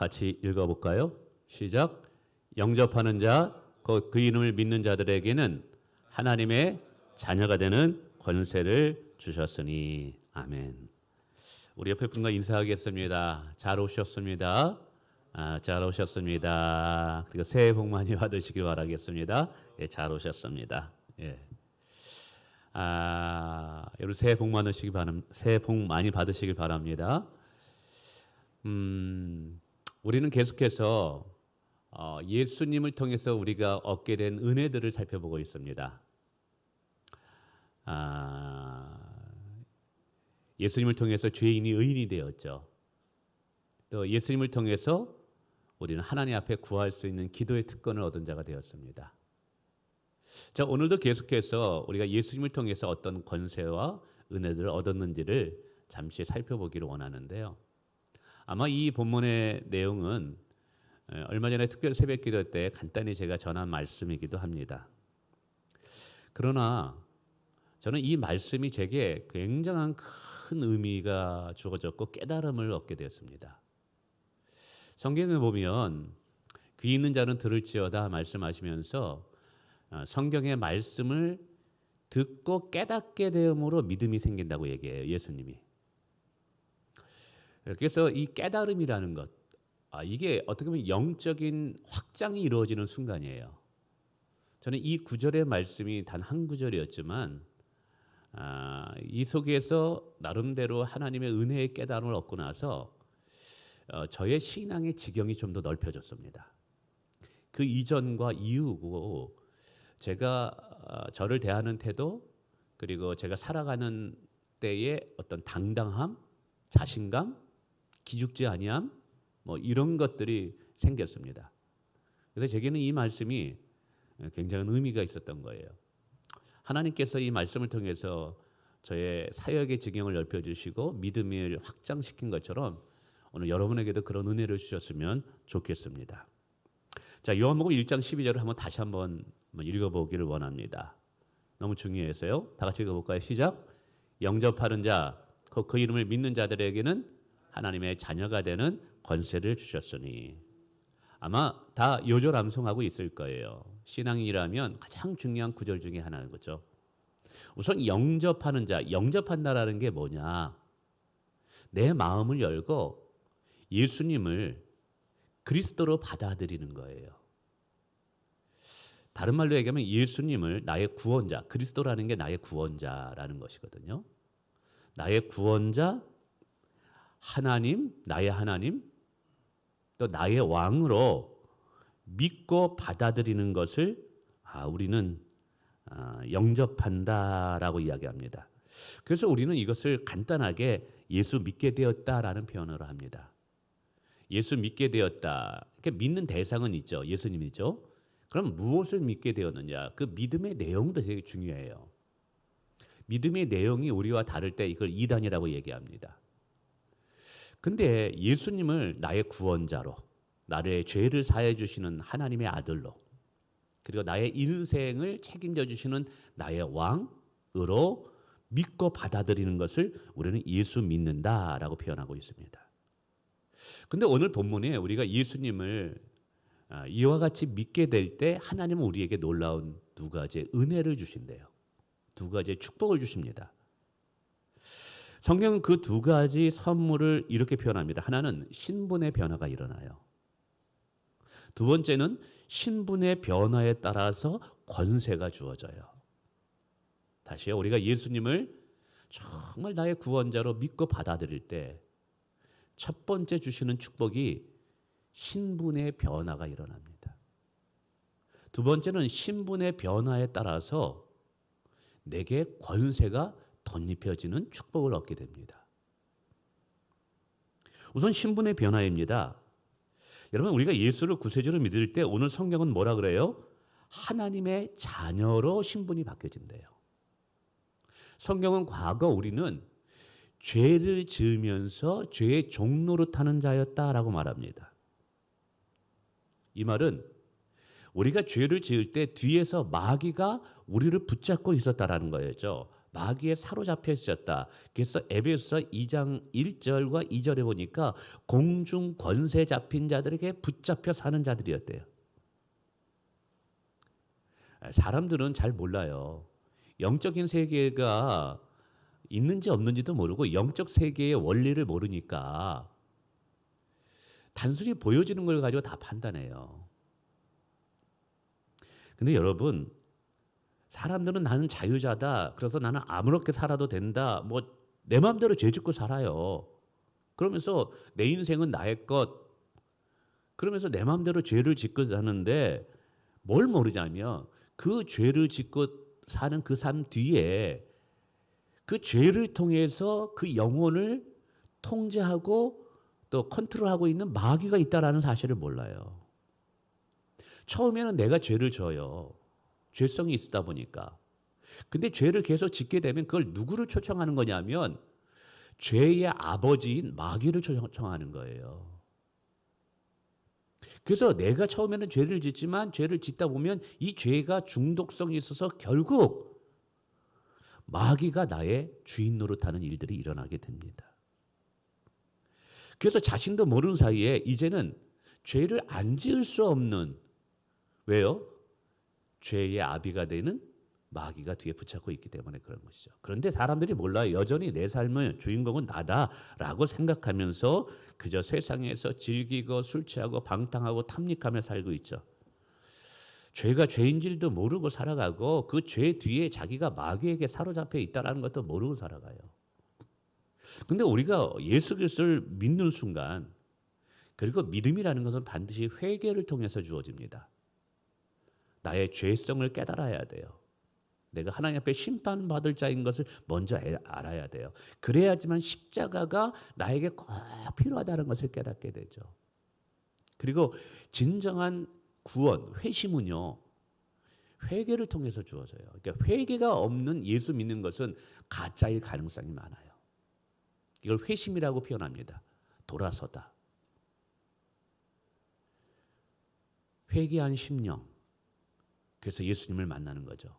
같이 읽어볼까요? 시작. 영접하는 자, 곧 그 이름을 믿는 자들에게는 하나님의 자녀가 되는 권세를 주셨으니. 아멘. 우리 옆에 분과 인사하겠습니다. 잘 오셨습니다. 잘 오셨습니다. 그리고 새해 복 많이 받으시길 바라겠습니다. 예, 잘 오셨습니다. 예. 여러분 새해 복 많이 받으시길 바랍니다. 우리는 계속해서 예수님을 통해서 우리가 얻게 된 은혜들을 살펴보고 있습니다. 예수님을 통해서 죄인이 의인이 되었죠. 또 예수님을 통해서 우리는 하나님 앞에 구할 수 있는 기도의 특권을 얻은 자가 되었습니다. 자, 오늘도 계속해서 우리가 예수님을 통해서 어떤 권세와 은혜들을 얻었는지를 잠시 살펴보기를 원하는데요. 아마 이 본문의 내용은 얼마 전에 특별 새벽 기도 때 간단히 제가 전한 말씀이기도 합니다. 그러나 저는 이 말씀이 제게 굉장한 큰 의미가 주어졌고 깨달음을 얻게 되었습니다. 성경에 보면 귀 있는 자는 들을지어다 말씀하시면서 성경의 말씀을 듣고 깨닫게 되므로 믿음이 생긴다고 얘기해요. 예수님이. 그래서 이 깨달음이라는 것, 이게 어떻게 보면 영적인 확장이 이루어지는 순간이에요. 저는 이 구절의 말씀이 단 한 구절이었지만 이 속에서 나름대로 하나님의 은혜의 깨달음을 얻고 나서 저의 신앙의 지경이 좀 더 넓혀졌습니다. 그 이전과 이후고 제가 저를 대하는 태도, 그리고 제가 살아가는 때의 어떤 당당함, 자신감, 기죽지 아니함, 뭐 이런 것들이 생겼습니다. 그래서 제게는 이 말씀이 굉장한 의미가 있었던 거예요. 하나님께서 이 말씀을 통해서 저의 사역의 지경을 넓혀주시고 믿음을 확장시킨 것처럼 오늘 여러분에게도 그런 은혜를 주셨으면 좋겠습니다. 자, 요한복음 1장 12절을 한번 다시 한번 읽어보기를 원합니다. 너무 중요해서요. 다 같이 읽어볼까요? 시작. 영접하는 자, 그 이름을 믿는 자들에게는 하나님의 자녀가 되는 권세를 주셨으니. 아마 다 요절암송하고 있을 거예요. 신앙인이라면 가장 중요한 구절 중에 하나는 거죠. 우선 영접하는 자, 영접한다라는 게 뭐냐? 내 마음을 열고 예수님을 그리스도로 받아들이는 거예요. 다른 말로 얘기하면 예수님을 나의 구원자, 그리스도라는 게 나의 구원자라는 것이거든요. 나의 구원자, 하나님, 나의 하나님, 또 나의 왕으로 믿고 받아들이는 것을 우리는 영접한다라고 이야기합니다. 그래서 우리는 이것을 간단하게 예수 믿게 되었다라는 표현으로 합니다. 예수 믿게 되었다. 그러니까 믿는 대상은 있죠. 예수님이죠. 그럼 무엇을 믿게 되었느냐? 그 믿음의 내용도 되게 중요해요. 믿음의 내용이 우리와 다를 때 이걸 이단이라고 얘기합니다. 근데 예수님을 나의 구원자로, 나의 죄를 사해 주시는 하나님의 아들로, 그리고 나의 인생을 책임져 주시는 나의 왕으로 믿고 받아들이는 것을 우리는 예수 믿는다라고 표현하고 있습니다. 근데 오늘 본문에 우리가 예수님을 이와 같이 믿게 될 때 하나님은 우리에게 놀라운 두 가지의 은혜를 주신대요. 두 가지의 축복을 주십니다. 성경은 그 두 가지 선물을 이렇게 표현합니다. 하나는 신분의 변화가 일어나요. 두 번째는 신분의 변화에 따라서 권세가 주어져요. 다시요. 우리가 예수님을 정말 나의 구원자로 믿고 받아들일 때 첫 번째 주시는 축복이 신분의 변화가 일어납니다. 두 번째는 신분의 변화에 따라서 내게 권세가 덧입혀지는 축복을 얻게 됩니다. 우선 신분의 변화입니다. 여러분, 우리가 예수를 구세주로 믿을 때 오늘 성경은 뭐라 그래요? 하나님의 자녀로 신분이 바뀌어진대요. 성경은 과거 우리는 죄를 지으면서 죄의 종로로 타는 자였다라고 말합니다. 이 말은 우리가 죄를 지을 때 뒤에서 마귀가 우리를 붙잡고 있었다라는 거였죠. 마귀에 사로잡혀 있었다. 그래서 에베소서 2장 1절과 2절에 보니까 공중 권세 잡힌 자들에게 붙잡혀 사는 자들이었대요. 사람들은 잘 몰라요. 영적인 세계가 있는지 없는지도 모르고 영적 세계의 원리를 모르니까 단순히 보여지는 걸 가지고 다 판단해요. 근데 여러분, 사람들은 나는 자유자다. 그래서 나는 아무렇게 살아도 된다. 뭐 내 마음대로 죄 짓고 살아요. 그러면서 내 인생은 나의 것. 그러면서 내 마음대로 죄를 짓고 사는데 뭘 모르냐면 그 죄를 짓고 사는 그 삶 뒤에 그 죄를 통해서 그 영혼을 통제하고 또 컨트롤하고 있는 마귀가 있다라는 사실을 몰라요. 처음에는 내가 죄를 져요. 죄성이 있다 보니까. 근데 죄를 계속 짓게 되면 그걸 누구를 초청하는 거냐면 죄의 아버지인 마귀를 초청하는 거예요. 그래서 내가 처음에는 죄를 짓지만 죄를 짓다 보면 이 죄가 중독성이 있어서 결국 마귀가 나의 주인 노릇하는 일들이 일어나게 됩니다. 그래서 자신도 모르는 사이에 이제는 죄를 안 지을 수 없는, 왜요? 죄의 아비가 되는 마귀가 뒤에 붙잡고 있기 때문에 그런 것이죠. 그런데 사람들이 몰라요. 여전히 내 삶의 주인공은 나다라고 생각하면서 그저 세상에서 즐기고 술 취하고 방탕하고 탐닉하며 살고 있죠. 죄가 죄인 줄도 모르고 살아가고 그 죄 뒤에 자기가 마귀에게 사로잡혀 있다는 것도 모르고 살아가요. 근데 우리가 예수 그리스도를 믿는 순간, 그리고 믿음이라는 것은 반드시 회개를 통해서 주어집니다. 나의 죄성을 깨달아야 돼요. 내가 하나님 앞에 심판받을 자인 것을 먼저 알아야 돼요. 그래야지만 십자가가 나에게 꼭 필요하다는 것을 깨닫게 되죠. 그리고 진정한 구원, 회심은요, 회개를 통해서 주어져요. 그러니까 회개가 없는 예수 믿는 것은 가짜일 가능성이 많아요. 이걸 회심이라고 표현합니다. 돌아서다. 회개한 심령. 그래서 예수님을 만나는 거죠.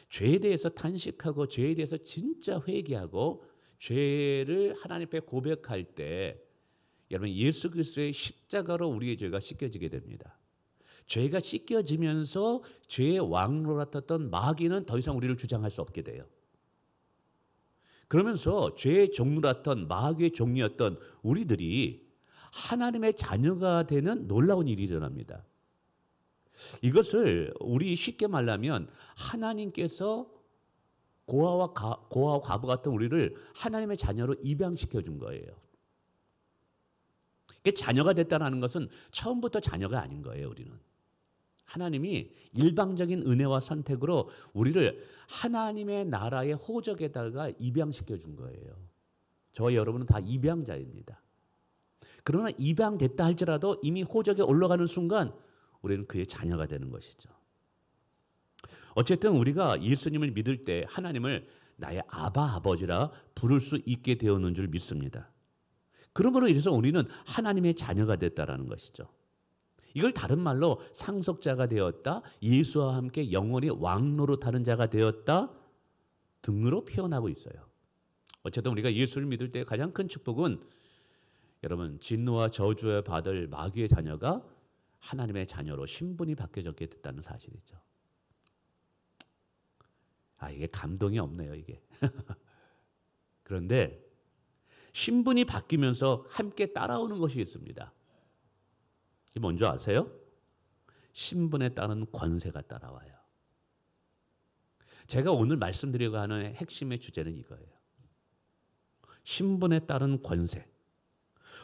죄에 대해서 탄식하고 죄에 대해서 진짜 회개하고 죄를 하나님 앞에 고백할 때 여러분 예수 그리스도의 십자가로 우리의 죄가 씻겨지게 됩니다. 죄가 씻겨지면서 죄의 왕노릇했던 마귀는 더 이상 우리를 주장할 수 없게 돼요. 그러면서 죄의 종노릇했던 마귀의 종이었던 우리들이 하나님의 자녀가 되는 놀라운 일이 일어납니다. 이것을 우리 쉽게 말하면 하나님께서 고아와 과부 같은 우리를 하나님의 자녀로 입양시켜 준 거예요. 자녀가 됐다는 것은 처음부터 자녀가 아닌 거예요. 우리는 하나님이 일방적인 은혜와 선택으로 우리를 하나님의 나라의 호적에다가 입양시켜 준 거예요. 저와 여러분은 다 입양자입니다. 그러나 입양됐다 할지라도 이미 호적에 올라가는 순간 우리는 그의 자녀가 되는 것이죠. 어쨌든 우리가 예수님을 믿을 때 하나님을 나의 아바 아버지라 부를 수 있게 되었는 줄 믿습니다. 그러므로 인해서 우리는 하나님의 자녀가 됐다라는 것이죠. 이걸 다른 말로 상속자가 되었다, 예수와 함께 영원히 왕노릇하는 자가 되었다 등으로 표현하고 있어요. 어쨌든 우리가 예수를 믿을 때 가장 큰 축복은 여러분 진노와 저주에 받을 마귀의 자녀가 하나님의 자녀로 신분이 바뀌어졌게 됐다는 사실이죠. 이게 감동이 없네요, 이게. 그런데 신분이 바뀌면서 함께 따라오는 것이 있습니다. 이게 뭔지 아세요? 신분에 따른 권세가 따라와요. 제가 오늘 말씀드리려고 하는 핵심의 주제는 이거예요. 신분에 따른 권세.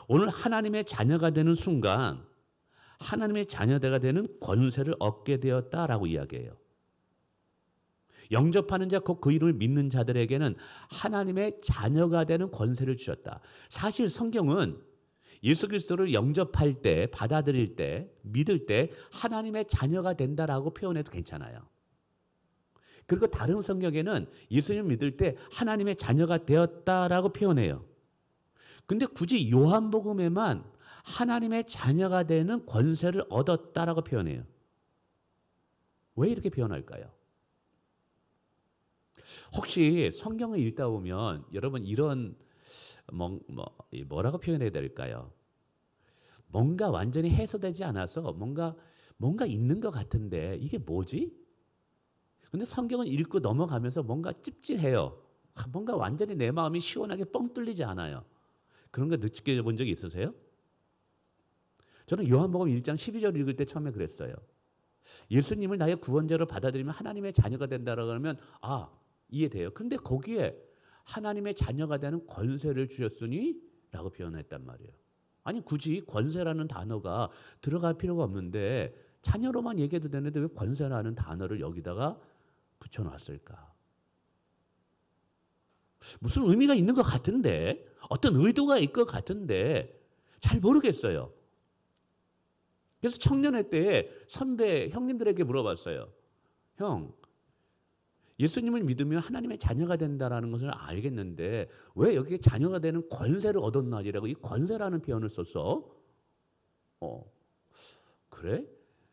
오늘 하나님의 자녀가 되는 순간 하나님의 자녀가 되는 권세를 얻게 되었다라고 이야기해요. 영접하는 자, 곧 그 이름을 믿는 자들에게는 하나님의 자녀가 되는 권세를 주셨다. 사실 성경은 예수 그리스도를 영접할 때, 받아들일 때, 믿을 때 하나님의 자녀가 된다라고 표현해도 괜찮아요. 그리고 다른 성경에는 예수님을 믿을 때 하나님의 자녀가 되었다라고 표현해요. 근데 굳이 요한복음에만 하나님의 자녀가 되는 권세를 얻었다라고 표현해요. 왜 이렇게 표현할까요? 혹시 성경을 읽다 보면 여러분 이런 뭐라고 표현해야 될까요? 뭔가 완전히 해소되지 않아서 뭔가 있는 것 같은데 이게 뭐지? 근데 성경을 읽고 넘어가면서 뭔가 찝찝해요. 뭔가 완전히 내 마음이 시원하게 뻥 뚫리지 않아요. 그런 거 느껴본 적이 있으세요? 저는 요한복음 1장 12절 읽을 때 처음에 그랬어요. 예수님을 나의 구원자로 받아들이면 하나님의 자녀가 된다라고 하면 이해돼요. 그런데 거기에 하나님의 자녀가 되는 권세를 주셨으니 라고 표현했단 말이에요. 아니 굳이 권세라는 단어가 들어갈 필요가 없는데 자녀로만 얘기해도 되는데 왜 권세라는 단어를 여기다가 붙여놨을까? 무슨 의미가 있는 것 같은데 어떤 의도가 있을 것 같은데 잘 모르겠어요. 그래서 청년회 때 선배 형님들에게 물어봤어요. 형, 예수님을 믿으면 하나님의 자녀가 된다라는 것을 알겠는데 왜 여기에 자녀가 되는 권세를 얻었나지라고 이 권세라는 표현을 썼어? 어, 그래?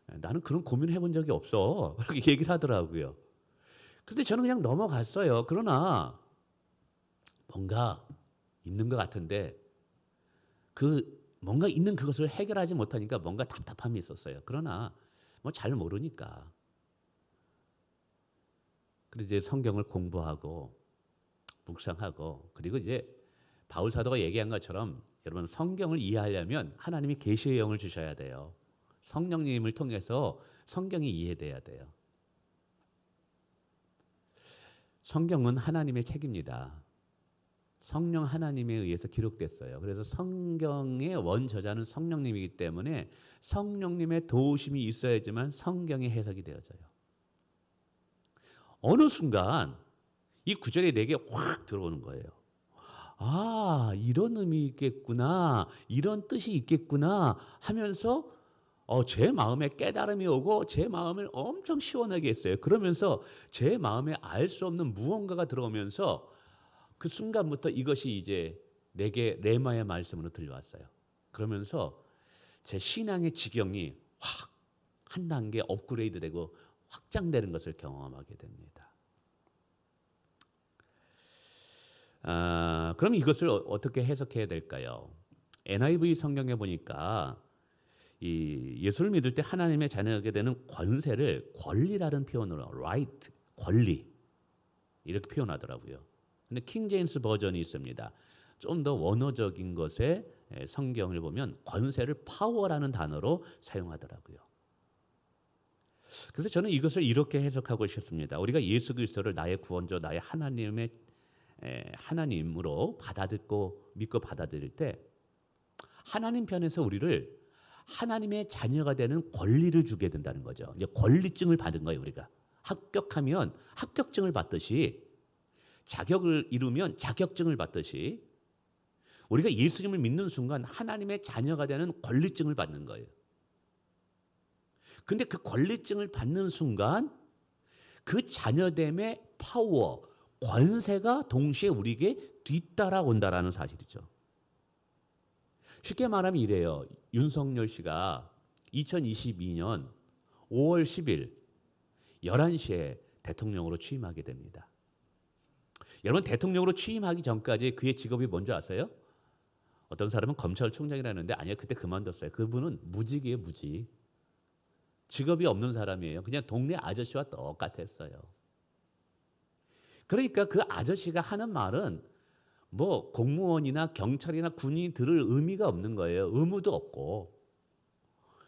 나는 그런 고민을 해본 적이 없어. 그렇게 얘기를 하더라고요. 그런데 저는 그냥 넘어갔어요. 그러나 뭔가 있는 것 같은데 그 뭔가 있는 그것을 해결하지 못하니까 뭔가 답답함이 있었어요. 그러나 뭐 잘 모르니까. 그래서 이제 성경을 공부하고 묵상하고 그리고 이제 바울 사도가 얘기한 것처럼 여러분 성경을 이해하려면 하나님이 계시의 영을 주셔야 돼요. 성령님을 통해서 성경이 이해돼야 돼요. 성경은 하나님의 책입니다. 성령 하나님에 의해서 기록됐어요. 그래서 성경의 원저자는 성령님이기 때문에 성령님의 도우심이 있어야지만 성경이 해석이 되어져요. 어느 순간 이 구절이 내게 확 들어오는 거예요. 이런 의미 있겠구나, 이런 뜻이 있겠구나 하면서 제 마음에 깨달음이 오고 제 마음을 엄청 시원하게 했어요. 그러면서 제 마음에 알 수 없는 무언가가 들어오면서 그 순간부터 이것이 이제 내게 레마의 말씀으로 들려왔어요. 그러면서 제 신앙의 지경이 확 한 단계 업그레이드되고 확장되는 것을 경험하게 됩니다. 그럼 이것을 어떻게 해석해야 될까요? NIV 성경에 보니까 이 예수를 믿을 때 하나님의 자녀게 되는 권세를 권리라는 표현으로 right, 권리 이렇게 표현하더라고요. 근데 킹 제임스 버전이 있습니다. 좀 더 원어적인 것에 성경을 보면 권세를 파워라는 단어로 사용하더라고요. 그래서 저는 이것을 이렇게 해석하고 싶습니다. 우리가 예수 그리스도를 나의 구원자, 나의 하나님으로 믿고 받아들일 때 하나님 편에서 우리를 하나님의 자녀가 되는 권리를 주게 된다는 거죠. 이제 권리증을 받은 거예요, 우리가. 합격하면 합격증을 받듯이 자격을 이루면 자격증을 받듯이 우리가 예수님을 믿는 순간 하나님의 자녀가 되는 권리증을 받는 거예요. 근데 그 권리증을 받는 순간 그 자녀됨의 파워, 권세가 동시에 우리에게 뒤따라온다라는 사실이죠. 쉽게 말하면 이래요. 윤석열 씨가 2022년 5월 10일 11시에 대통령으로 취임하게 됩니다. 여러분 대통령으로 취임하기 전까지 그의 직업이 뭔지 아세요? 어떤 사람은 검찰총장이라는데 아니요, 그때 그만뒀어요. 그분은 무직이에요, 무직. 직업이 없는 사람이에요. 그냥 동네 아저씨와 똑같았어요. 그러니까 그 아저씨가 하는 말은 뭐 공무원이나 경찰이나 군인이 들을 의미가 없는 거예요. 의무도 없고.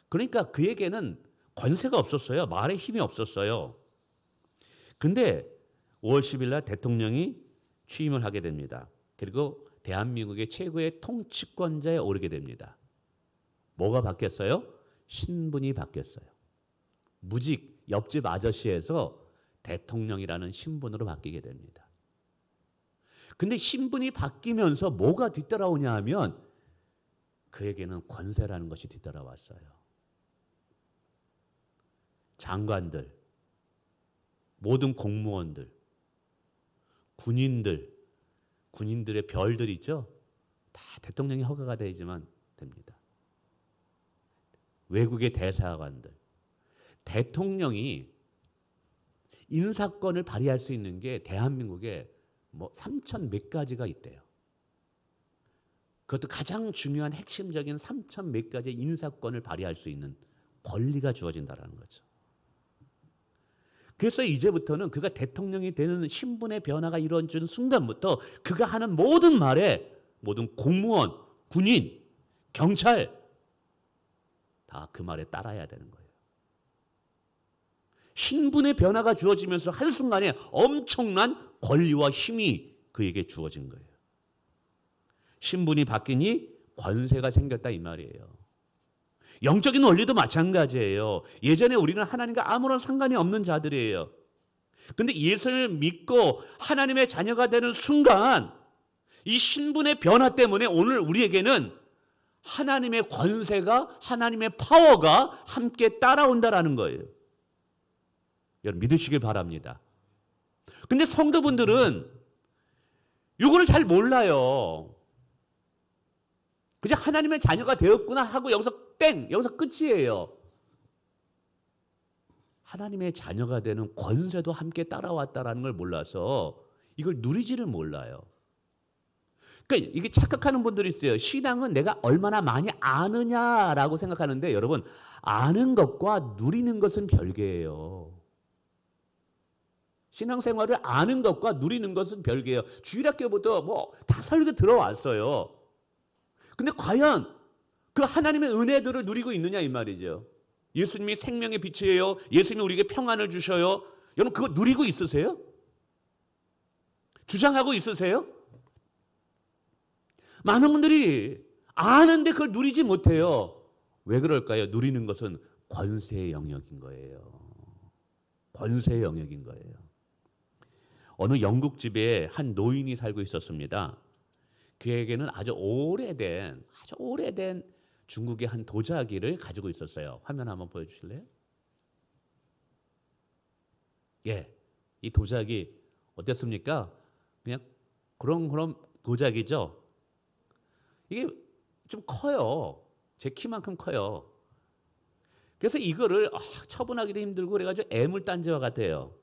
그러니까 그에게는 권세가 없었어요. 말에 힘이 없었어요. 근데 5월 10일 날 대통령이 취임을 하게 됩니다. 그리고 대한민국의 최고의 통치권자에 오르게 됩니다. 뭐가 바뀌었어요? 신분이 바뀌었어요. 무직 옆집 아저씨에서 대통령이라는 신분으로 바뀌게 됩니다. 근데 신분이 바뀌면서 뭐가 뒤따라오냐 하면 그에게는 권세라는 것이 뒤따라왔어요. 장관들, 모든 공무원들, 군인들의 별들 있죠? 다 대통령이 허가가 되지만 됩니다. 외국의 대사관들, 대통령이 인사권을 발휘할 수 있는 게 대한민국에 뭐 3천 몇 가지가 있대요. 그것도 가장 중요한 핵심적인 3천 몇 가지의 인사권을 발휘할 수 있는 권리가 주어진다는 거죠. 그래서 이제부터는 그가 대통령이 되는 신분의 변화가 이루어지는 순간부터 그가 하는 모든 말에 모든 공무원, 군인, 경찰 다 그 말에 따라야 되는 거예요. 신분의 변화가 주어지면서 한순간에 엄청난 권리와 힘이 그에게 주어진 거예요. 신분이 바뀌니 권세가 생겼다 이 말이에요. 영적인 원리도 마찬가지예요. 예전에 우리는 하나님과 아무런 상관이 없는 자들이에요. 그런데 예수를 믿고 하나님의 자녀가 되는 순간 이 신분의 변화 때문에 오늘 우리에게는 하나님의 권세가, 하나님의 파워가 함께 따라온다라는 거예요. 여러분 믿으시길 바랍니다. 근데 성도분들은 이거를 잘 몰라요. 그냥 하나님의 자녀가 되었구나 하고 여기서 여기서 끝이에요. 하나님의 자녀가 되는 권세도 함께 따라왔다라는 걸 몰라서 이걸 누리지를 몰라요. 그러니까 이게 착각하는 분들이 있어요. 신앙은 내가 얼마나 많이 아느냐라고 생각하는데 여러분 아는 것과 누리는 것은 별개예요. 신앙생활을 아는 것과 누리는 것은 별개예요. 주일학교부터 뭐 다 설교 들어왔어요. 근데 과연 그 하나님의 은혜들을 누리고 있느냐 이 말이죠. 예수님이 생명의 빛이에요. 예수님이 우리에게 평안을 주셔요. 여러분 그거 누리고 있으세요? 주장하고 있으세요? 많은 분들이 아는데 그걸 누리지 못해요. 왜 그럴까요? 누리는 것은 권세의 영역인 거예요. 권세의 영역인 거예요. 어느 영국 집에 한 노인이 살고 있었습니다. 그에게는 아주 오래된 중국의 한 도자기를 가지고 있었어요. 화면 한번 보여주실래요? 예, 이 도자기 어땠습니까? 그냥 그런 도자기죠. 이게 좀 커요. 제 키만큼 커요. 그래서 이거를 처분하기도 힘들고 그래가지고 애물단지와 같아요.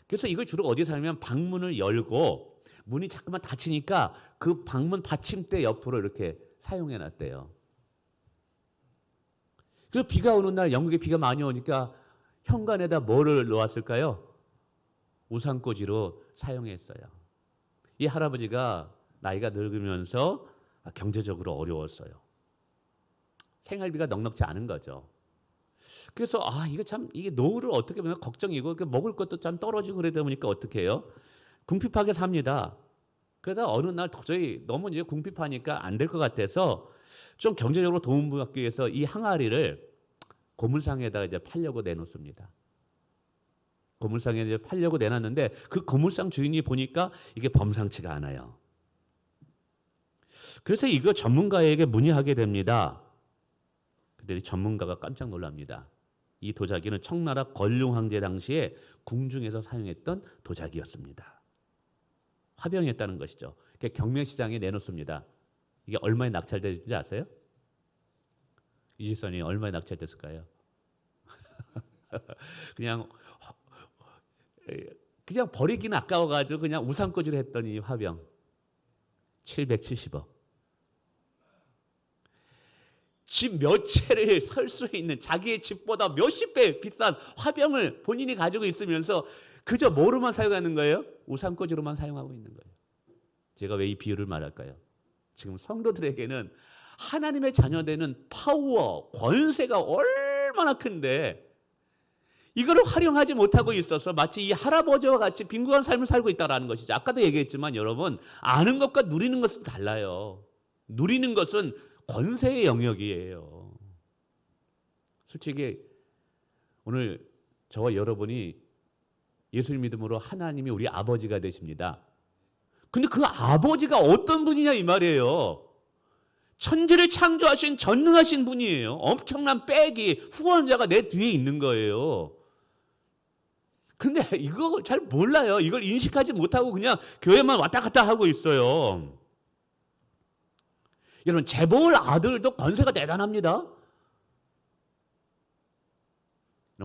그래서 이걸 주로 어디서 하냐면 방문을 열고 문이 자꾸만 닫히니까 그 방문 받침대 옆으로 이렇게 사용해놨대요. 그래서 비가 오는 날 영국에 비가 많이 오니까 현관에다 뭐를 놓았을까요? 우산꽂이로 사용했어요. 이 할아버지가 나이가 늙으면서 경제적으로 어려웠어요. 생활비가 넉넉지 않은 거죠. 그래서 이게 노후를 어떻게 보면 걱정이고 먹을 것도 참 떨어지고 그러다 보니까 어떻게 해요? 궁핍하게 삽니다. 그러다 어느 날 도저히 너무 이제 궁핍하니까 안 될 것 같아서 좀 경제적으로 도움받기 위해서 이 항아리를 고물상에다가 이제 팔려고 내놓습니다. 고물상에 이제 팔려고 내놨는데 그 고물상 주인이 보니까 이게 범상치가 않아요. 그래서 이거 전문가에게 문의하게 됩니다. 근데 전문가가 깜짝 놀랍니다. 이 도자기는 청나라 건룡 황제 당시에 궁중에서 사용했던 도자기였습니다. 화병이었다는 것이죠. 경매시장에 내놓습니다. 이게 얼마에 낙찰되는지 아세요? 이지선이 얼마에 낙찰됐을까요? 그냥 버리기는 아까워가지고 그냥 우산꽂이로 했더니 화병 770억. 집 몇 채를 설 수 있는 자기의 집보다 몇십 배 비싼 화병을 본인이 가지고 있으면서 그저 뭐로만 사용하는 거예요? 우산꽂이로만 사용하고 있는 거예요. 제가 왜 이 비유를 말할까요? 지금 성도들에게는 하나님의 자녀되는 파워, 권세가 얼마나 큰데 이거를 활용하지 못하고 있어서 마치 이 할아버지와 같이 빈곤한 삶을 살고 있다는 것이죠. 아까도 얘기했지만 여러분 아는 것과 누리는 것은 달라요. 누리는 것은 권세의 영역이에요. 솔직히 오늘 저와 여러분이 예수를 믿음으로 하나님이 우리 아버지가 되십니다. 근데 그 아버지가 어떤 분이냐 이 말이에요. 천지를 창조하신 전능하신 분이에요. 엄청난 백이 후원자가 내 뒤에 있는 거예요. 근데 이거 잘 몰라요. 이걸 인식하지 못하고 그냥 교회만 왔다 갔다 하고 있어요. 여러분 재벌 아들도 권세가 대단합니다.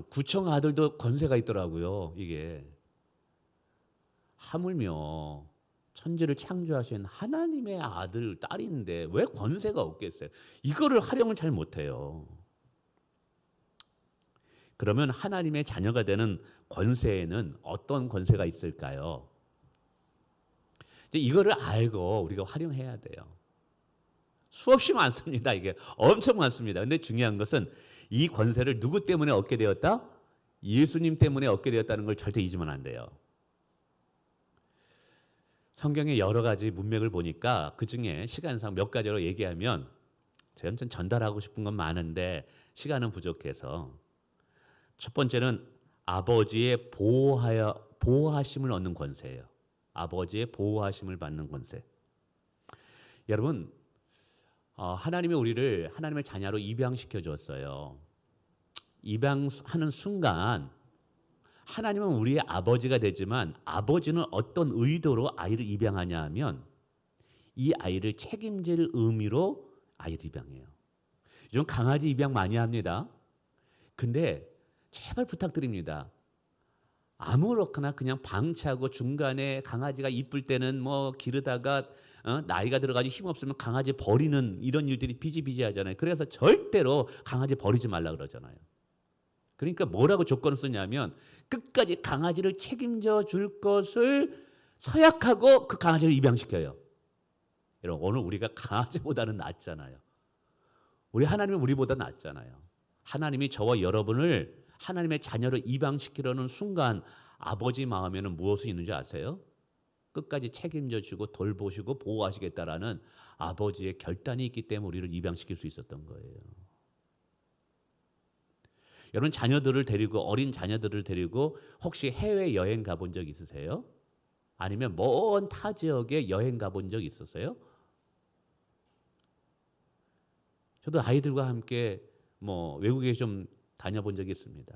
구청 아들도 권세가 있더라고요. 이게 하물며 천지를 창조하신 하나님의 아들, 딸인데 왜 권세가 없겠어요? 이거를 활용을 잘 못해요. 그러면 하나님의 자녀가 되는 권세에는 어떤 권세가 있을까요? 이제 이거를 알고 우리가 활용해야 돼요. 수없이 많습니다. 이게 엄청 많습니다. 근데 중요한 것은 이 권세를 누구 때문에 얻게 되었다? 예수님 때문에 얻게 되었다는 걸 절대 잊으면 안 돼요. 성경의 여러 가지 문맥을 보니까 그중에 시간상 몇 가지로 얘기하면 제가 좀 전달하고 싶은 건 많은데 시간은 부족해서 첫 번째는 아버지의 보호하심을 얻는 권세예요. 아버지의 보호하심을 받는 권세. 여러분, 하나님이 우리를 하나님의 자녀로 입양시켜 줬어요. 입양하는 순간 하나님은 우리의 아버지가 되지만 아버지는 어떤 의도로 아이를 입양하냐 하면 이 아이를 책임질 의미로 아이를 입양해요. 요즘 강아지 입양 많이 합니다. 근데 제발 부탁드립니다. 아무렇거나 그냥 방치하고 중간에 강아지가 이쁠 때는 뭐 기르다가 나이가 들어가지고 힘없으면 강아지 버리는 이런 일들이 비지비지하잖아요. 그래서 절대로 강아지 버리지 말라 그러잖아요. 그러니까 뭐라고 조건을 쓰냐면 끝까지 강아지를 책임져 줄 것을 서약하고 그 강아지를 입양시켜요. 여러분 오늘 우리가 강아지보다는 낫잖아요. 우리 하나님은 우리보다 낫잖아요. 하나님이 저와 여러분을 하나님의 자녀로 입양시키려는 순간 아버지 마음에는 무엇이 있는지 아세요? 끝까지 책임져 주고 돌보시고 보호하시겠다라는 아버지의 결단이 있기 때문에 우리를 입양시킬 수 있었던 거예요. 여러분 자녀들을 데리고 어린 자녀들을 데리고 혹시 해외 여행 가본 적 있으세요? 아니면 먼 타 지역에 여행 가본 적 있었어요? 저도 아이들과 함께 뭐 외국에 좀 다녀본 적이 있습니다.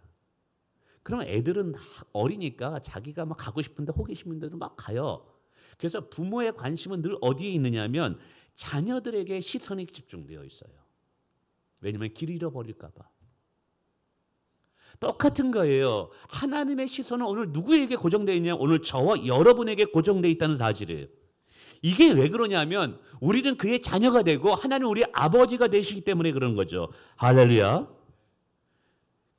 그럼 애들은 어리니까 자기가 막 가고 싶은데 호기심 있는데도 막 가요. 그래서 부모의 관심은 늘 어디에 있느냐면 자녀들에게 시선이 집중되어 있어요. 왜냐하면 길 잃어버릴까 봐. 똑같은 거예요. 하나님의 시선은 오늘 누구에게 고정되어 있냐? 오늘 저와 여러분에게 고정되어 있다는 사실이에요. 이게 왜 그러냐면 우리는 그의 자녀가 되고 하나님 우리 아버지가 되시기 때문에 그런 거죠. 할렐루야.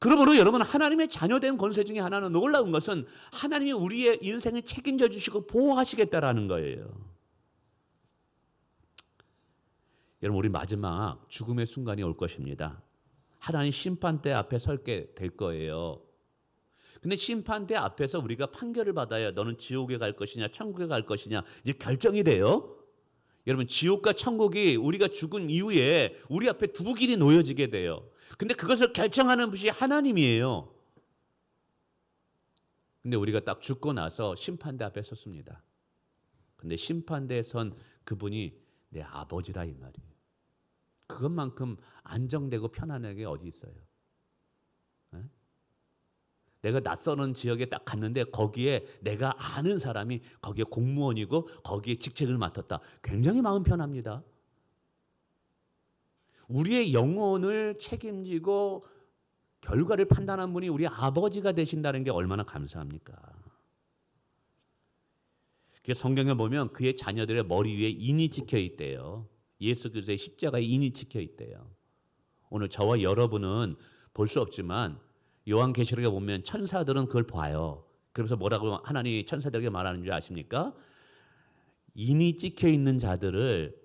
그러므로 여러분 하나님의 자녀된 권세 중에 하나는 놀라운 것은 하나님이 우리의 인생을 책임져 주시고 보호하시겠다라는 거예요. 여러분 우리 마지막 죽음의 순간이 올 것입니다. 하나님 심판대 앞에 설게 될 거예요. 근데 심판대 앞에서 우리가 판결을 받아야 너는 지옥에 갈 것이냐 천국에 갈 것이냐 이제 결정이 돼요. 여러분 지옥과 천국이 우리가 죽은 이후에 우리 앞에 두 길이 놓여지게 돼요. 근데 그것을 결정하는 분이 하나님이에요. 근데 우리가 딱 죽고 나서 심판대 앞에 섰습니다. 근데 심판대에 선 그분이 내 아버지라 이 말이에요. 그것만큼 안정되고 편안한 게 어디 있어요? 에? 내가 낯서는 지역에 딱 갔는데 거기에 내가 아는 사람이 거기에 공무원이고 거기에 직책을 맡았다. 굉장히 마음 편합니다. 우리의 영혼을 책임지고 결과를 판단한 분이 우리 아버지가 되신다는 게 얼마나 감사합니까? 성경에 보면 그의 자녀들의 머리 위에 인이 찍혀 있대요. 예수 그리스도의 십자가에 인이 찍혀 있대요. 오늘 저와 여러분은 볼 수 없지만 요한계시록에 보면 천사들은 그걸 봐요. 그래서 뭐라고 하나님이 천사들에게 말하는 줄 아십니까? 인이 찍혀 있는 자들을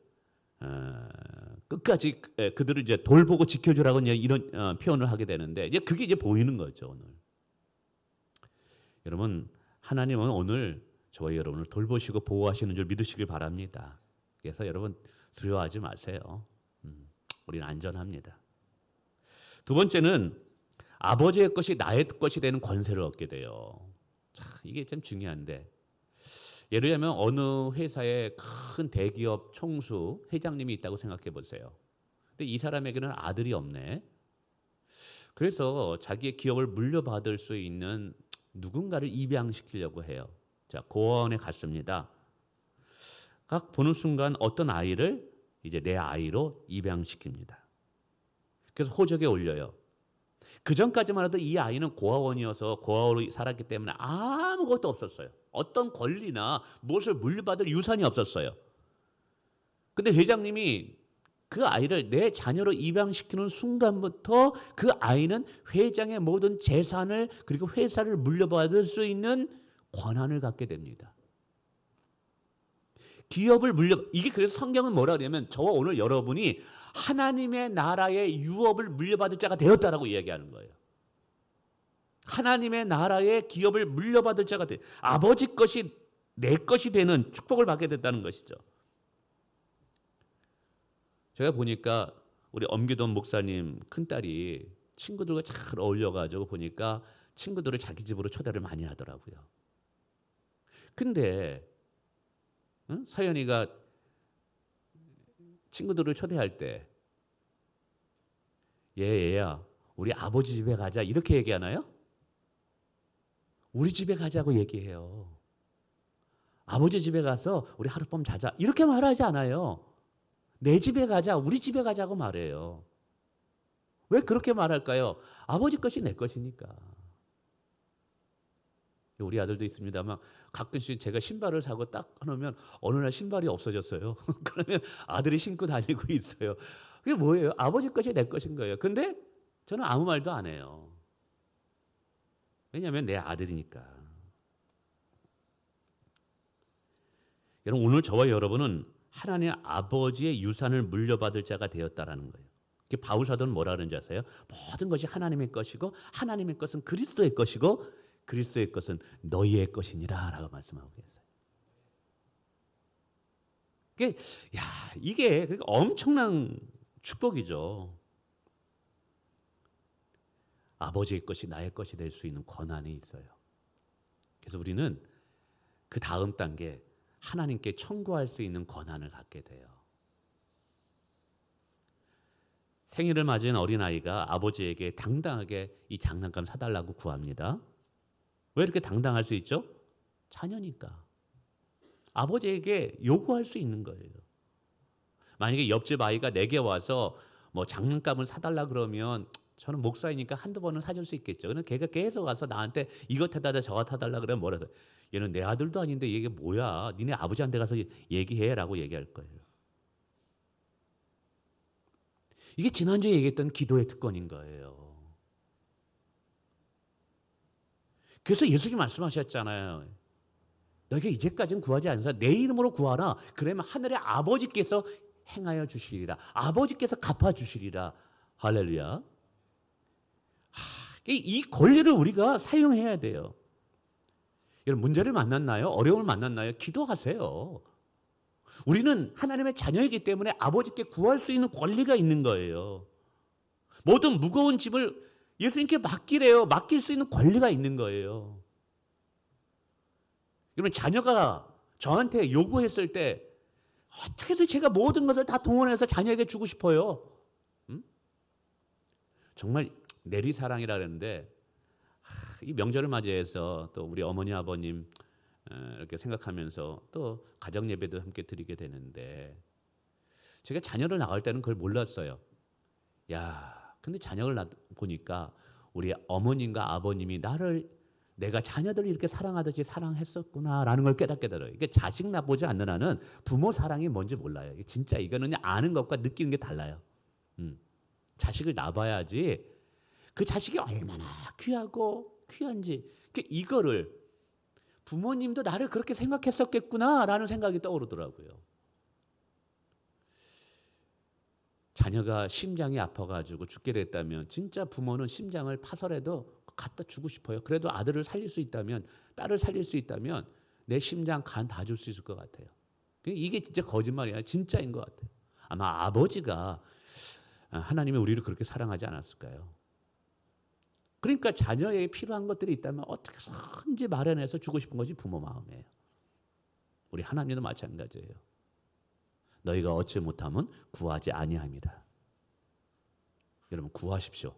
끝까지 그들을 이제 돌보고 지켜주라고 이런 표현을 하게 되는데 이제 그게 이제 보이는 거죠 오늘. 여러분 하나님은 오늘 저와 여러분을 돌보시고 보호하시는 줄 믿으시길 바랍니다. 그래서 여러분 두려워하지 마세요. 우리는 안전합니다. 두 번째는 아버지의 것이 나의 것이 되는 권세를 얻게 돼요. 자, 이게 참 중요한데 예를 들면 어느 회사에 큰 대기업 총수 회장님이 있다고 생각해 보세요. 근데 이 사람에게는 아들이 없네. 그래서 자기의 기업을 물려받을 수 있는 누군가를 입양시키려고 해요. 자, 고아원에 갔습니다. 각 보는 순간 어떤 아이를 이제 내 아이로 입양시킵니다. 그래서 호적에 올려요. 그 전까지만 해도 이 아이는 고아원이어서 고아원으로 살았기 때문에 아무것도 없었어요. 어떤 권리나 무엇을 물려받을 유산이 없었어요. 근데 회장님이 그 아이를 내 자녀로 입양시키는 순간부터 그 아이는 회장의 모든 재산을 그리고 회사를 물려받을 수 있는 권한을 갖게 됩니다. 기업을 이게 그래서 성경은 뭐라 그러냐면 저와 오늘 여러분이 하나님의 나라의 유업을 물려받을 자가 되었다라고 이야기하는 거예요. 하나님의 나라의 기업을 물려받을 자가 돼. 아버지 것이 내 것이 되는 축복을 받게 됐다는 것이죠. 제가 보니까 우리 엄기돈 목사님 큰딸이 친구들과 잘 어울려가지고 보니까 친구들을 자기 집으로 초대를 많이 하더라고요. 근데 서연이가 친구들을 초대할 때 얘야 우리 아버지 집에 가자 이렇게 얘기하나요? 우리 집에 가자고 얘기해요. 아버지 집에 가서 우리 하룻밤 자자 이렇게 말하지 않아요. 내 집에 가자 우리 집에 가자고 말해요. 왜 그렇게 말할까요? 아버지 것이 내 것이니까. 우리 아들도 있습니다만 가끔씩 제가 신발을 사고 딱 해놓으면 어느 날 신발이 없어졌어요. 그러면 아들이 신고 다니고 있어요. 그게 뭐예요? 아버지 것이 내 것인 거예요. 근데 저는 아무 말도 안 해요. 왜냐하면 내 아들이니까. 여러분 오늘 저와 여러분은 하나님 아버지의 유산을 물려받을 자가 되었다라는 거예요. 바울 사도는 뭐라 그러는지 아세요? 모든 것이 하나님의 것이고 하나님의 것은 그리스도의 것이고 그리스도의 것은 너희의 것이니라 라고 말씀하고 계세요. 이게 그러니까 엄청난 축복이죠. 아버지의 것이 나의 것이 될 수 있는 권한이 있어요. 그래서 우리는 그 다음 단계 하나님께 청구할 수 있는 권한을 갖게 돼요. 생일을 맞은 어린아이가 아버지에게 당당하게 이 장난감 사달라고 구합니다. 왜 이렇게 당당할 수 있죠? 자녀니까. 아버지에게 요구할 수 있는 거예요. 만약에 옆집 아이가 내게 와서 뭐 장난감을 사달라 그러면 저는 목사이니까 한두 번은 사줄 수 있겠죠. 근데 걔가 계속 와서 나한테 이것 해달라 저것 해달라 그러면 뭐라서 얘는 내 아들도 아닌데 이게 뭐야. 니네 아버지한테 가서 얘기해라고 얘기할 거예요. 이게 지난주에 얘기했던 기도의 특권인 거예요. 그래서 예수님 말씀하셨잖아요. 너희가 이제까지는 구하지 않으사 내 이름으로 구하라. 그러면 하늘의 아버지께서 행하여 주시리라. 아버지께서 갚아주시리라. 할렐루야. 이 권리를 우리가 사용해야 돼요. 여러분 문제를 만났나요? 어려움을 만났나요? 기도하세요. 우리는 하나님의 자녀이기 때문에 아버지께 구할 수 있는 권리가 있는 거예요. 모든 무거운 짐을 예수님께 맡기래요. 맡길 수 있는 권리가 있는 거예요. 여러분 자녀가 저한테 요구했을 때 어떻게 해서 제가 모든 것을 다 동원해서 자녀에게 주고 싶어요. 정말 내리사랑이라 그랬는데 이 명절을 맞이해서 또 우리 어머니 아버님 이렇게 생각하면서 또 가정 예배도 함께 드리게 되는데 제가 자녀를 낳을 때는 그걸 몰랐어요. 근데 자녀를 보니까 우리 어머님과 아버님이 나를 내가 자녀들을 이렇게 사랑하듯이 사랑했었구나라는 걸 깨닫게 되더라고요. 이게 자식 낳보지 않는 한은 부모 사랑이 뭔지 몰라요. 진짜 이거는 아는 것과 느끼는 게 달라요. 자식을 낳아야지 그 자식이 얼마나 귀하고 귀한지 이거를 부모님도 나를 그렇게 생각했었겠구나라는 생각이 떠오르더라고요. 자녀가 심장이 아파가지고 죽게 됐다면 진짜 부모는 심장을 파설해도 갖다 주고 싶어요. 그래도 아들을 살릴 수 있다면 딸을 살릴 수 있다면 내 심장 간 다 줄 수 있을 것 같아요. 이게 진짜 거짓말이 아니라 진짜인 것 같아요. 아마 아버지가 하나님이 우리를 그렇게 사랑하지 않았을까요? 그러니까 자녀에게 필요한 것들이 있다면 어떻게든지 마련해서 주고 싶은 것이 부모 마음이에요. 우리 하나님도 마찬가지예요. 너희가 얻지 못하면 구하지 아니함이라. 여러분 구하십시오.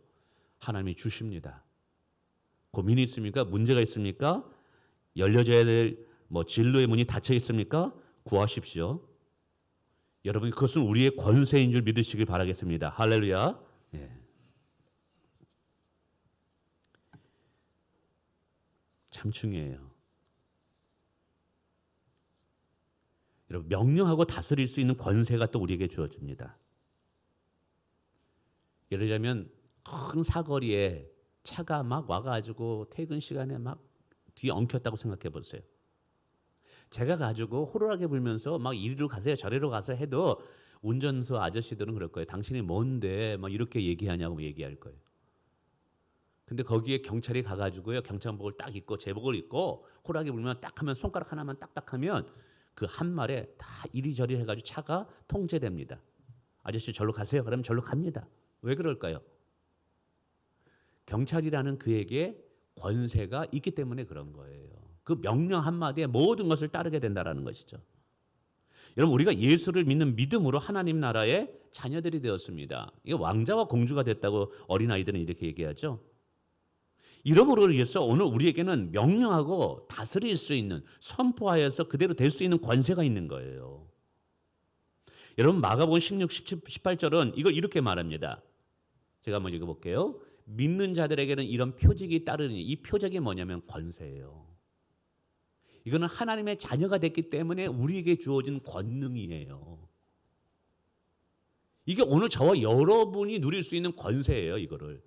하나님이 주십니다. 고민이 있습니까? 문제가 있습니까? 열려져야 될 진로의 문이 닫혀 있습니까? 구하십시오. 여러분 그것은 우리의 권세인 줄 믿으시길 바라겠습니다. 할렐루야. 예. 참 중요해요. 여러분, 명령하고 다스릴 수 있는 권세가 또 우리에게 주어집니다. 예를 들자면 큰 사거리에 차가 막 와가지고 퇴근 시간에 막 뒤에 엉켰다고 생각해 보세요. 제가 가지고 호루라기 불면서 막 이리로 가세요 저리로 가세요 해도 운전수 아저씨들은 그럴 거예요. 당신이 뭔데 막 이렇게 얘기하냐고 얘기할 거예요. 근데 거기에 경찰이 가가지고요, 경찰복을 딱 입고 제복을 입고 호루라기 불면 딱 하면 손가락 하나만 딱딱하면 그 한 말에 다 이리저리 해가지고 차가 통제됩니다. 아저씨 절로 가세요. 그러면 절로 갑니다. 왜 그럴까요? 경찰이라는 그에게 권세가 있기 때문에 그런 거예요. 그 명령 한마디에 모든 것을 따르게 된다는 것이죠. 여러분, 우리가 예수를 믿는 믿음으로 하나님 나라의 자녀들이 되었습니다. 이게 왕자와 공주가 됐다고 어린아이들은 이렇게 얘기하죠. 이러므로 인해서 오늘 우리에게는 명령하고 다스릴 수 있는, 선포하여서 그대로 될 수 있는 권세가 있는 거예요. 여러분, 마가복음 16, 17, 18절은 이걸 이렇게 말합니다. 제가 한번 읽어볼게요. 믿는 자들에게는 이런 표적이 따르니, 이 표적이 뭐냐면 권세예요. 이거는 하나님의 자녀가 됐기 때문에 우리에게 주어진 권능이에요. 이게 오늘 저와 여러분이 누릴 수 있는 권세예요. 이거를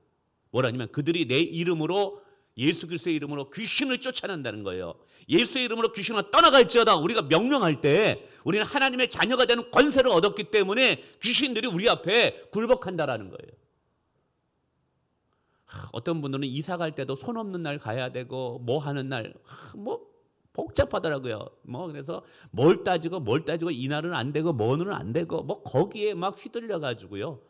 뭐라냐면 그들이 내 이름으로, 예수 그리스도의 이름으로 귀신을 쫓아낸다는 거예요. 예수의 이름으로 귀신을 떠나갈지어다. 우리가 명령할 때 우리는 하나님의 자녀가 되는 권세를 얻었기 때문에 귀신들이 우리 앞에 굴복한다라는 거예요. 어떤 분들은 이사 갈 때도 손 없는 날 가야 되고 뭐 하는 날 뭐 복잡하더라고요. 뭐 그래서 뭘 따지고 이 날은 안 되고 뭐는 안 되고 뭐 거기에 막 휘둘려 가지고요.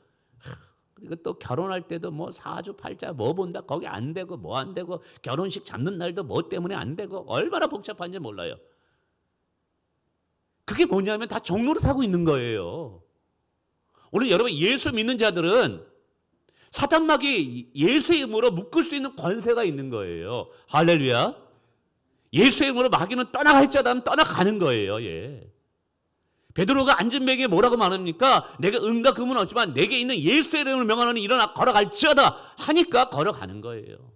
그리고 또 결혼할 때도 뭐 사주 팔자 뭐 본다 거기 안 되고 뭐 안 되고 결혼식 잡는 날도 뭐 때문에 안 되고 얼마나 복잡한지 몰라요. 그게 뭐냐면 다 종로를 타고 있는 거예요. 오늘 여러분, 예수 믿는 자들은 사단마귀 예수의 이름으로 묶을 수 있는 권세가 있는 거예요. 할렐루야. 예수의 이름으로 마귀는 떠나갈지어다 하면 떠나가는 거예요. 예. 베드로가 앉은 벽에 뭐라고 말합니까? 내가 은과 금은 없지만 내게 있는 예수의 이름을 명하노니 일어나 걸어갈지어다 하니까 걸어가는 거예요.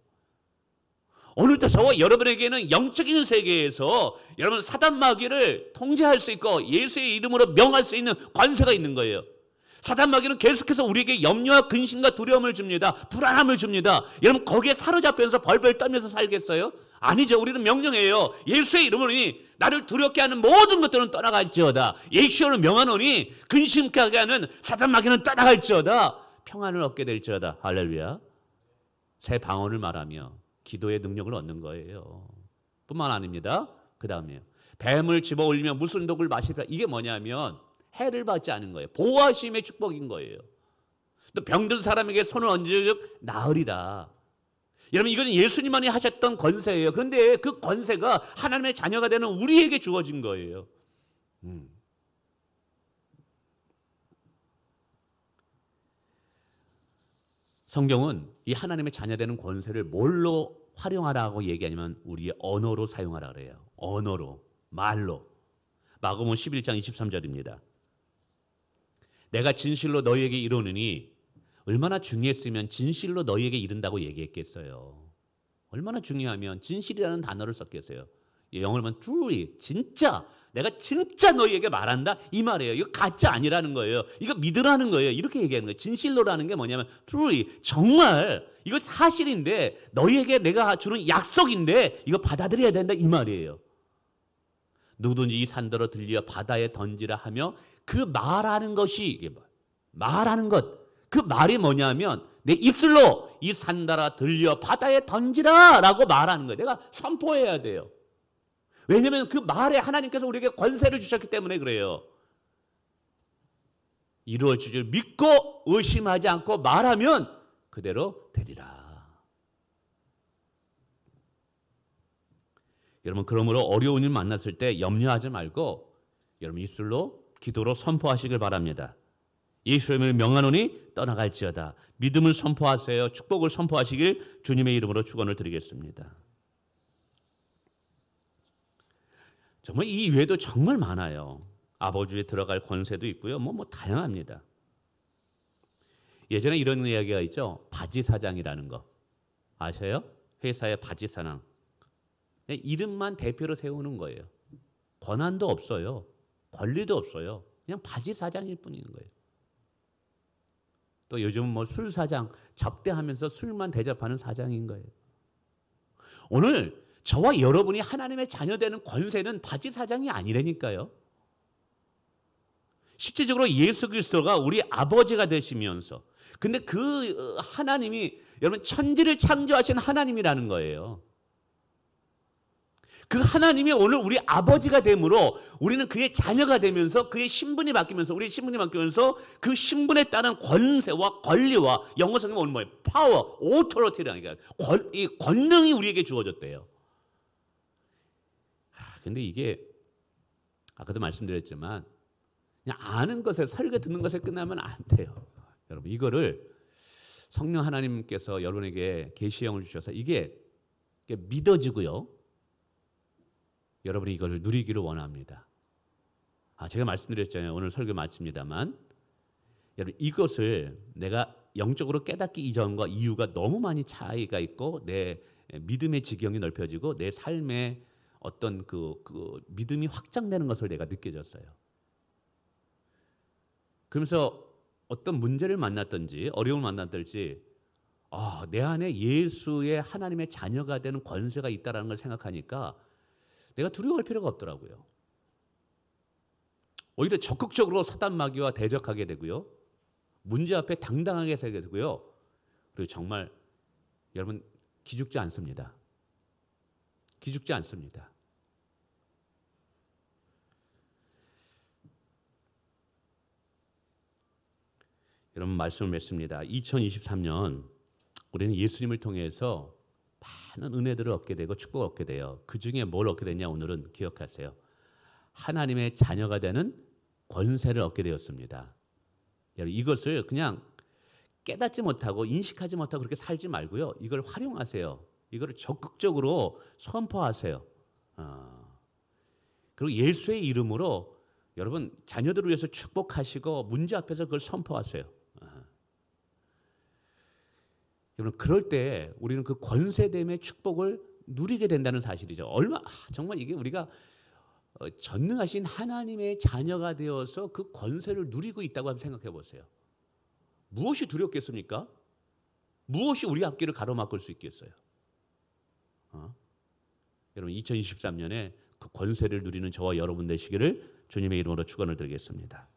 오늘도 저와 여러분에게는 영적인 세계에서 여러분 사단마귀를 통제할 수 있고 예수의 이름으로 명할 수 있는 권세가 있는 거예요. 사단마귀는 계속해서 우리에게 염려와 근심과 두려움을 줍니다. 불안함을 줍니다. 여러분, 거기에 사로잡혀서 벌벌 떨면서 살겠어요? 아니죠. 우리는 명령해요. 예수의 이름으로 나를 두렵게 하는 모든 것들은 떠나갈지어다. 예수를 명하노니 근심케 하게 하는 사단마귀는 떠나갈지어다. 평안을 얻게 될지어다. 할렐루야. 새 방언을 말하며 기도의 능력을 얻는 거예요. 뿐만 아닙니다. 그 다음에요. 뱀을 집어 올리며 무슨 독을 마시라. 이게 뭐냐면 해를 받지 않은 거예요. 보호하심의 축복인 거예요. 또 병든 사람에게 손을 얹으즉 나으리라. 여러분, 이건 예수님만이 하셨던 권세예요. 그런데 그 권세가 하나님의 자녀가 되는 우리에게 주어진 거예요. 성경은 이 하나님의 자녀 되는 권세를 뭘로 활용하라고 얘기하냐면 우리의 언어로 사용하라 그래요. 언어로, 말로. 마가복음 11장 23절입니다. 내가 진실로 너희에게 이르노니, 얼마나 중요했으면 진실로 너희에게 이른다고 얘기했겠어요. 얼마나 중요하면 진실이라는 단어를 썼겠어요. 영어로 하면 truly, 진짜, 내가 진짜 너희에게 말한다 이 말이에요. 이거 가짜 아니라는 거예요. 이거 믿으라는 거예요. 이렇게 얘기하는 거예요. 진실로라는 게 뭐냐면 truly, 정말 이거 사실인데 너희에게 내가 주는 약속인데 이거 받아들여야 된다 이 말이에요. 누구든지 이 산더러 들려 바다에 던지라 하며 그 말하는 것이, 이게 말하는 것, 그 말이 뭐냐면 내 입술로 이 산더러 들려 바다에 던지라 라고 말하는 거예요. 내가 선포해야 돼요. 왜냐하면 그 말에 하나님께서 우리에게 권세를 주셨기 때문에 그래요. 이루어질 줄 믿고 의심하지 않고 말하면 그대로 되리라. 여러분, 그러므로 어려운 일 만났을 때 염려하지 말고 여러분 입술로 기도로 선포하시길 바랍니다. 예수님을 명하노니 떠나갈지어다. 믿음을 선포하세요. 축복을 선포하시길 주님의 이름으로 축원을 드리겠습니다. 정말 이 외에도 정말 많아요. 아버지에 들어갈 권세도 있고요. 뭐 다양합니다. 예전에 이런 이야기가 있죠. 바지 사장이라는 거 아셔요? 회사의 바지 사장. 이름만 대표로 세우는 거예요. 권한도 없어요. 권리도 없어요. 그냥 바지 사장일 뿐인 거예요. 또 요즘 뭐 술 사장 접대하면서 술만 대접하는 사장인 거예요. 오늘 저와 여러분이 하나님의 자녀되는 권세는 바지 사장이 아니라니까요. 실제적으로 예수 그리스도가 우리 아버지가 되시면서, 근데 그 하나님이 여러분 천지를 창조하신 하나님이라는 거예요. 그 하나님이 오늘 우리 아버지가 됨으로 우리는 그의 자녀가 되면서 그의 신분이 바뀌면서, 우리의 신분이 바뀌면서 그 신분에 따른 권세와 권리와, 영어 성경은 오늘 뭐예요? 파워, 오토리티라는 이 권능이 우리에게 주어졌대요. 근데 이게 아까도 말씀드렸지만 그냥 아는 것에, 설교 듣는 것에 끝나면 안 돼요. 여러분 이거를 성령 하나님께서 여러분에게 계시형을 주셔서 이게 믿어지고요. 여러분이 이걸 누리기를 원합니다. 제가 말씀드렸잖아요. 오늘 설교 마칩니다만 여러분 이것을 내가 영적으로 깨닫기 이전과 이후가 너무 많이 차이가 있고 내 믿음의 지경이 넓혀지고 내 삶의 어떤 그 믿음이 확장되는 것을 내가 느껴졌어요. 그러면서 어떤 문제를 만났든지 어려움을 만났든지 내 안에 예수의 하나님의 자녀가 되는 권세가 있다는 걸 생각하니까 내가 두려워할 필요가 없더라고요. 오히려 적극적으로 사단 마귀와 대적하게 되고요. 문제 앞에 당당하게 서게 되고요. 그리고 정말 여러분 기죽지 않습니다. 기죽지 않습니다. 여러분 말씀을 맺습니다. 2023년 우리는 예수님을 통해서 많은 은혜들을 얻게 되고 축복을 얻게 돼요. 그중에 뭘 얻게 됐냐 오늘은 기억하세요. 하나님의 자녀가 되는 권세를 얻게 되었습니다. 여러분 이것을 그냥 깨닫지 못하고 인식하지 못하고 그렇게 살지 말고요. 이걸 활용하세요. 이걸 적극적으로 선포하세요. 그리고 예수의 이름으로 여러분 자녀들을 위해서 축복하시고 문제 앞에서 그걸 선포하세요. 여러분 그럴 때 우리는 그 권세됨의 축복을 누리게 된다는 사실이죠. 정말 이게 우리가 전능하신 하나님의 자녀가 되어서 그 권세를 누리고 있다고 한번 생각해 보세요. 무엇이 두렵겠습니까? 무엇이 우리 앞길을 가로막을 수 있겠어요? 여러분 2023년에 그 권세를 누리는 저와 여러분 되시기를 주님의 이름으로 축원을 드리겠습니다.